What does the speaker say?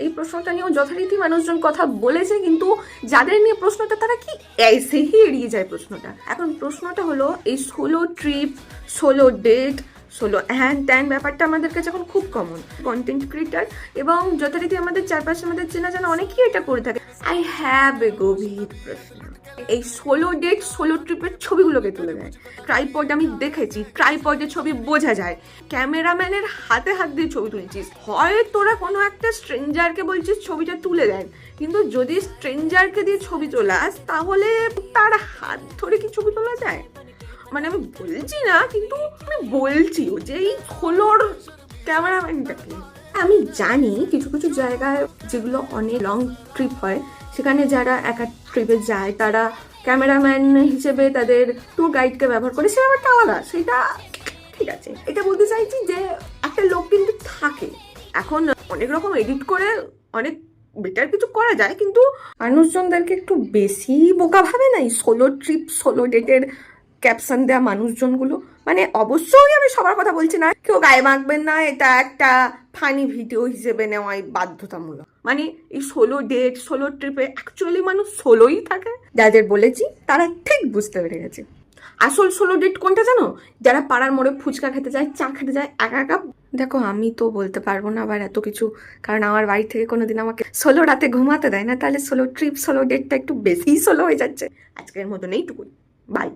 এই প্রশ্নটা নিয়েও যথারীতি মানুষজন কথা বলেছে, কিন্তু যাদের নিয়ে প্রশ্নটা তারা কি এসেই এড়িয়ে যায় প্রশ্নটা। এখন প্রশ্নটা হলো এই solo trip, solo date, solo হ্যান ত্যান ব্যাপারটা আমাদের কাছে এখন খুব কমন। কন্টেন্ট ক্রিয়েটার এবং যথারীতি আমাদের চারপাশে আমাদের চেনা জানা অনেকেই এটা করে থাকে। আই হ্যাভ এ গভীর প্রশ্ন, এই সোলো ডেট সোলো ট্রিপের ছবিগুলোকে তুলে দেয়। ট্রাইপড আমি দেখেছি, ট্রাইপডের ছবি বোঝা যায়। ক্যামেরাম্যানের হাতে হাত দিয়ে ছবি তুলছিস, হয় তোরা কোনো একটা স্ট্রেঞ্জারকে বলছিস ছবিটা তুলে দেন, কিন্তু যদি স্ট্রেঞ্জারকে দিয়ে ছবি তোলাস তাহলে তার হাত ধরে কি ছবি তোলা যায়? মানে আমি বলছি না, কিন্তু আমি বলছিও যে এই সোলোর ক্যামেরাম্যানটাকে। আমি জানি কিছু কিছু জায়গায় যেগুলো অনেক লং ট্রিপ হয়, সেখানে যারা একা ট্রিপে যায় তারা ক্যামেরাম্যান হিসেবে তাদের ট্যুর গাইডকে ব্যবহার করে, সে ব্যাপারটা আলাদা, সেটা ঠিক আছে। এটা বলতে চাইছি যে একটা লোক কিন্তু থাকে। এখন অনেক রকম এডিট করে অনেক বেটার কিছু করা যায়, কিন্তু মানুষজনদেরকে একটু বেশি বোকা ভাবে না এই সোলো ট্রিপ সোলো ডেটের ক্যাপশন দেওয়া মানুষজনগুলো। মানে অবশ্যই আমি সবার কথা বলছি না, কেউ গায়ে মাখবেন না, এটা একটা ফানি ভিডিও হিসেবে নেওয়াই বাধ্যতামূলক। মানে এই সোলো ডেট সোলো ট্রিপে অ্যাকচুয়ালি মানুষ সোলোই থাকে। যাদের বলেছি তারা ঠিক বুঝতে পেরে গেছে। আসল সোলো ডেট কোনটা জানো? যারা পাড়ার মোড়ে ফুচকা খেতে যায়, চা খেতে যায় একা একা। দেখো আমি তো বলতে পারবো না আবার এত কিছু, কারণ আমার বাড়ি থেকে কোনোদিন আমাকে সোলো রাতে ঘুমাতে দেয় না, তাহলে সোলো ট্রিপ সোলো ডেটটা একটু বেশিই সোলো হয়ে যাচ্ছে। আজকের মতন এইটুকুই, বাই।